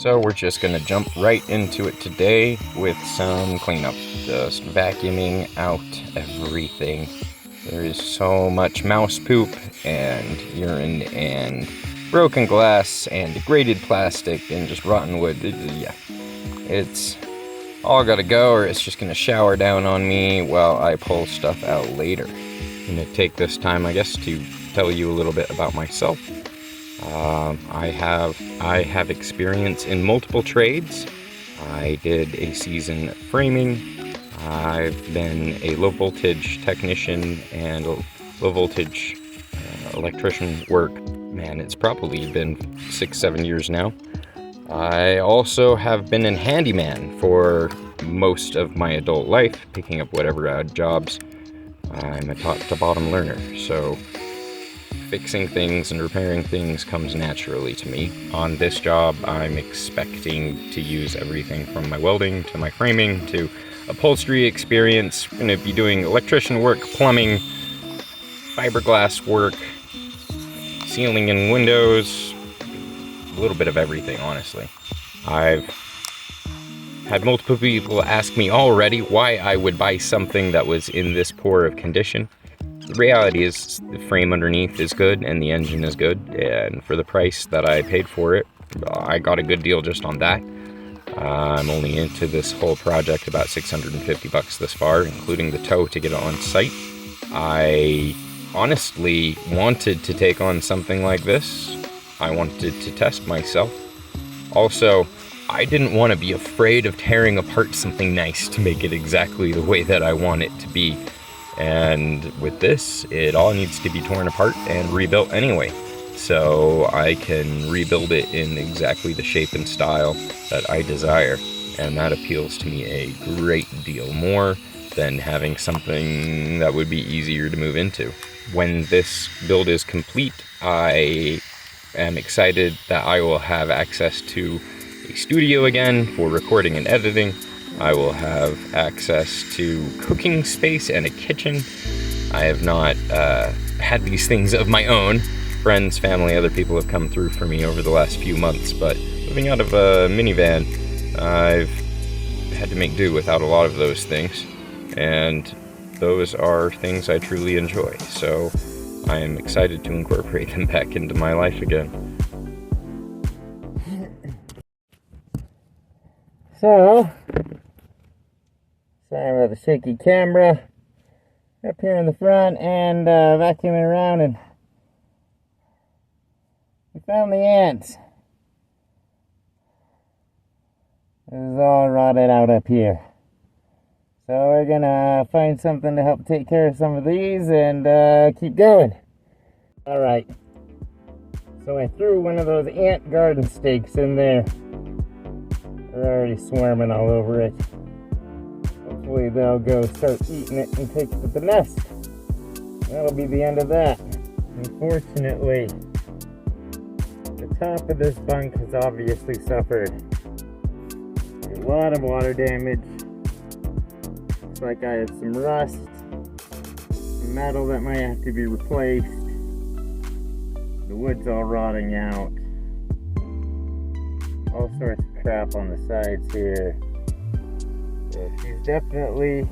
So we're just gonna jump right into it today with some cleanup. Just vacuuming out everything. There is so much mouse poop and urine and broken glass and degraded plastic and just rotten wood. It's all gotta go, or it's just gonna shower down on me while I pull stuff out later. I'm gonna take this time, I guess, to tell you a little bit about myself. I have experience in multiple trades. I did a season framing. I've been a low voltage technician and low voltage electrician work. Man, it's probably been 6-7 years now. I also have been a handyman for most of my adult life, picking up whatever odd jobs. I'm a top to bottom learner, so fixing things and repairing things comes naturally to me. On this job, I'm expecting to use everything from my welding to my framing to upholstery experience. I'm going to be doing electrician work, plumbing, fiberglass work, ceiling and windows, a little bit of everything, honestly. I've had multiple people ask me already why I would buy something that was in this poor of condition. The reality is the frame underneath is good and the engine is good, and for the price that I paid for it, I got a good deal just on that. I'm only into this whole project about $650 this far, including the tow to get it on site. I honestly wanted to take on something like this. I wanted to test myself. Also, I didn't want to be afraid of tearing apart something nice to make it exactly the way that I want it to be. And with this, it all needs to be torn apart and rebuilt anyway. So I can rebuild it in exactly the shape and style that I desire. And that appeals to me a great deal more than having something that would be easier to move into. When this build is complete, I am excited that I will have access to a studio again for recording and editing. I will have access to cooking space and a kitchen. I have not had these things of my own. Friends, family, other people have come through for me over the last few months, but living out of a minivan, I've had to make do without a lot of those things, and those are things I truly enjoy, so I am excited to incorporate them back into my life again. So, sorry about the shaky camera. Up here in the front and vacuuming around, and we found the ants. This is all rotted out up here. So we're gonna find something to help take care of some of these and keep going. Alright. So I threw one of those ant garden stakes in there. They're already swarming all over it. Hopefully they'll go start eating it and take it to the nest. That'll be the end of that. Unfortunately, the top of this bunk has obviously suffered a lot of water damage. Looks like I have some rust, some metal that might have to be replaced. The wood's all rotting out. All sorts of crap on the sides here. So she's definitely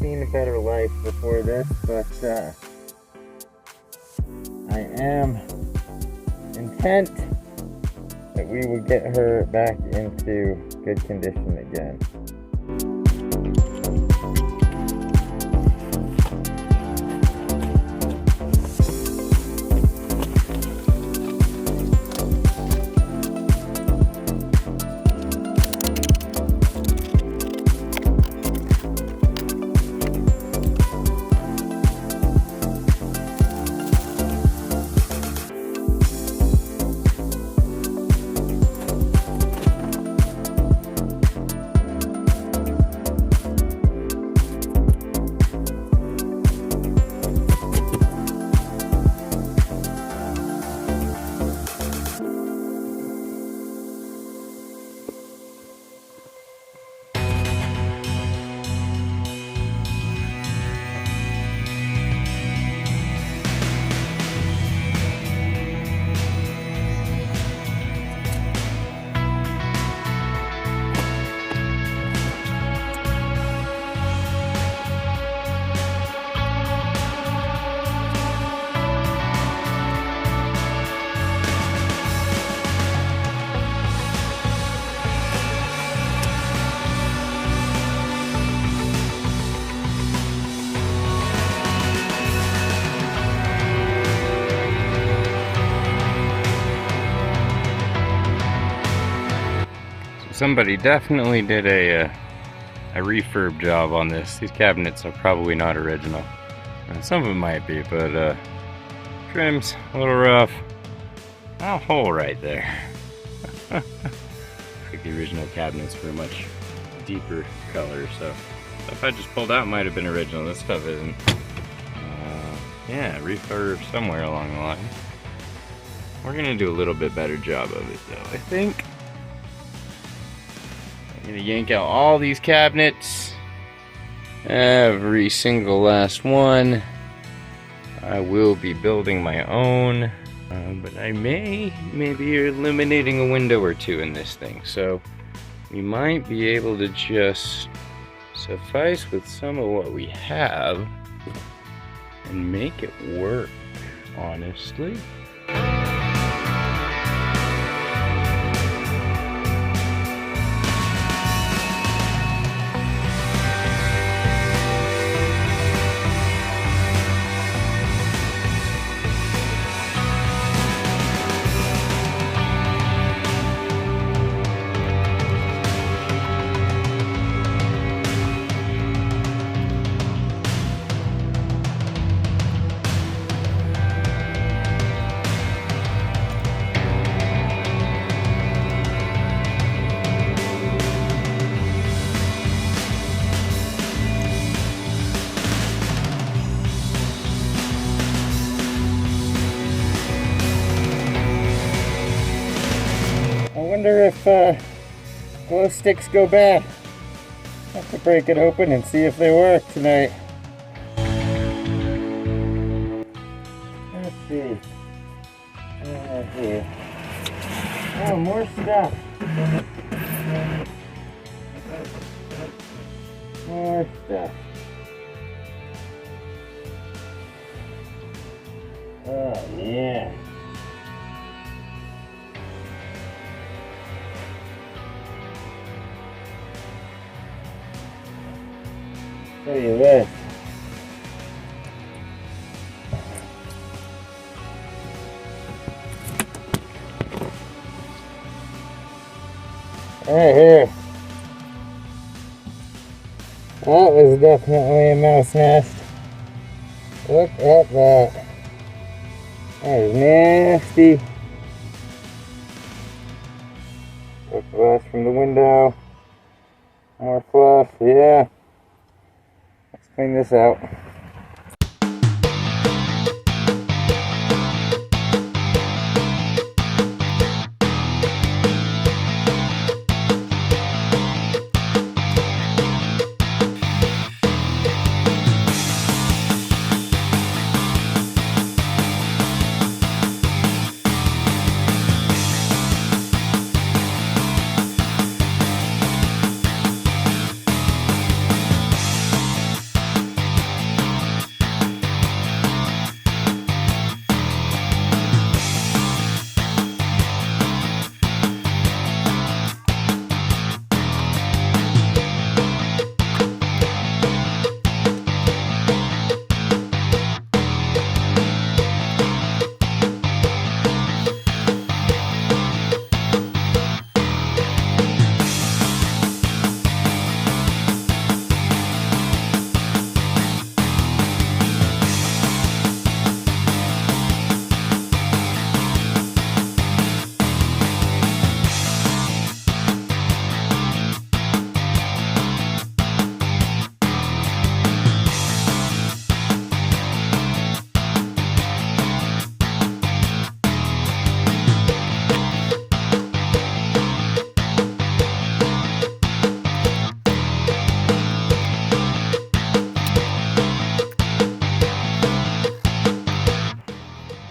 seen a better life before this, but I am intent that we will get her back into good condition again. Somebody definitely did a refurb job on this. These cabinets are probably not original. Some of them might be, but trim's a little rough. A hole right there. Like the original cabinets were a much deeper color, so stuff I just pulled out might have been original. This stuff isn't. Yeah, refurb somewhere along the line. We're gonna do a little bit better job of it though, I think. I'm gonna yank out all these cabinets. Every single last one. I will be building my own, but I may be eliminating a window or two in this thing. So we might be able to just suffice with some of what we have and make it work, honestly. I wonder if glow sticks go bad. I have to break it open and see if they work tonight. Let's see. Here. Oh, more stuff. More stuff. Oh, yeah. Tell you this. Right here. That was definitely a mouse nest. Look at that. That is nasty. Look glass from the window. More fluff, yeah. Let's clean this out.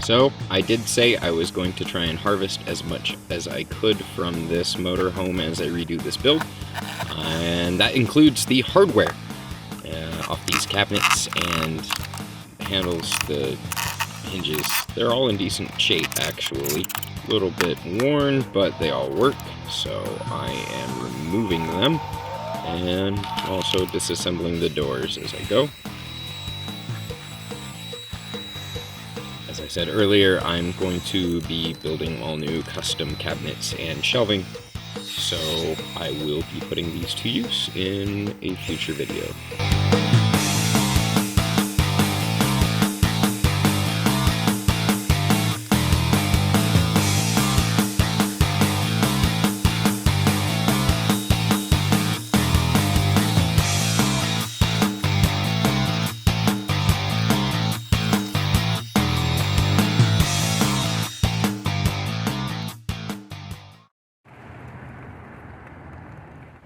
So, I did say I was going to try and harvest as much as I could from this motorhome as I redo this build, and that includes the hardware off these cabinets and handles, the hinges. They're all in decent shape, actually. A little bit worn, but they all work, so I am removing them and also disassembling the doors as I go. As I said earlier, I'm going to be building all new custom cabinets and shelving So I will be putting these to use in a future video.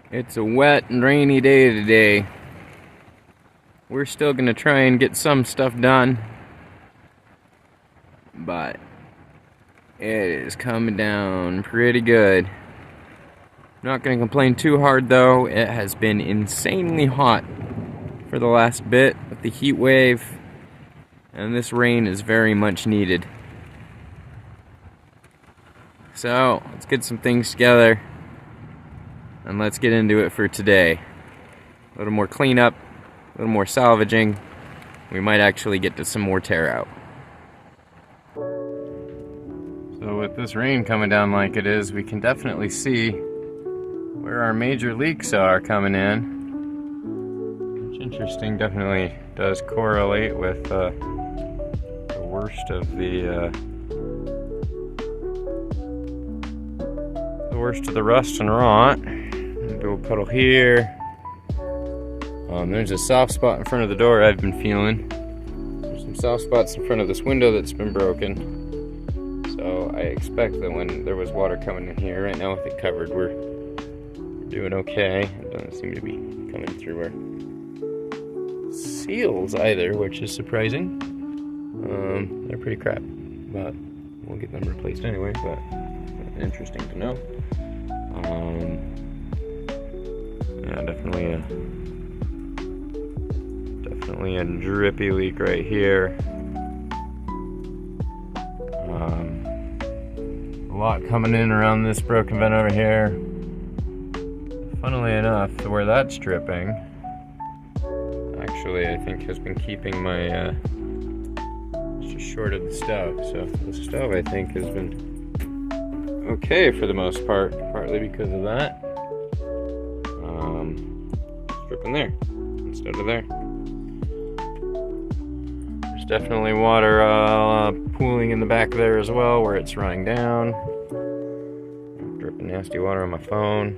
It's a wet and rainy day today. We're still gonna try and get some stuff done, but it is coming down pretty good. Not gonna complain too hard though. It has been insanely hot for the last bit with the heat wave, and this rain is very much needed. So let's get some things together and let's get into it for today. A little more cleanup, a little more salvaging. We might actually get to some more tear out. So with this rain coming down like it is, we can definitely see where our major leaks are coming in. Which, interesting, definitely does correlate with the worst of the rust and rot. Do a puddle here. There's a soft spot in front of the door I've been feeling. There's some soft spots in front of this window that's been broken. So I expect that when there was water coming in here, right now with it covered, we're doing okay. It doesn't seem to be coming through our seals either, which is surprising. They're pretty crap, but we'll get them replaced anyway, but interesting to know. Yeah, definitely a drippy leak right here. A lot coming in around this broken vent over here. Funnily enough, to where that's dripping, actually I think has been keeping my just short of the stove. So the stove I think has been okay for the most part, partly because of that. It's dripping there instead of there. There's definitely water pooling in the back there as well, where it's running down. Dripping nasty water on my phone.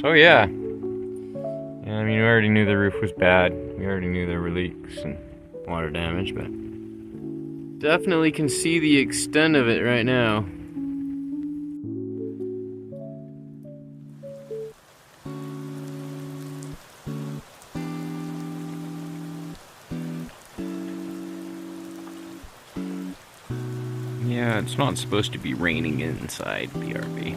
So yeah. I mean, we already knew the roof was bad. We already knew there were leaks and water damage, but definitely can see the extent of it right now. Yeah, it's not supposed to be raining inside the RV.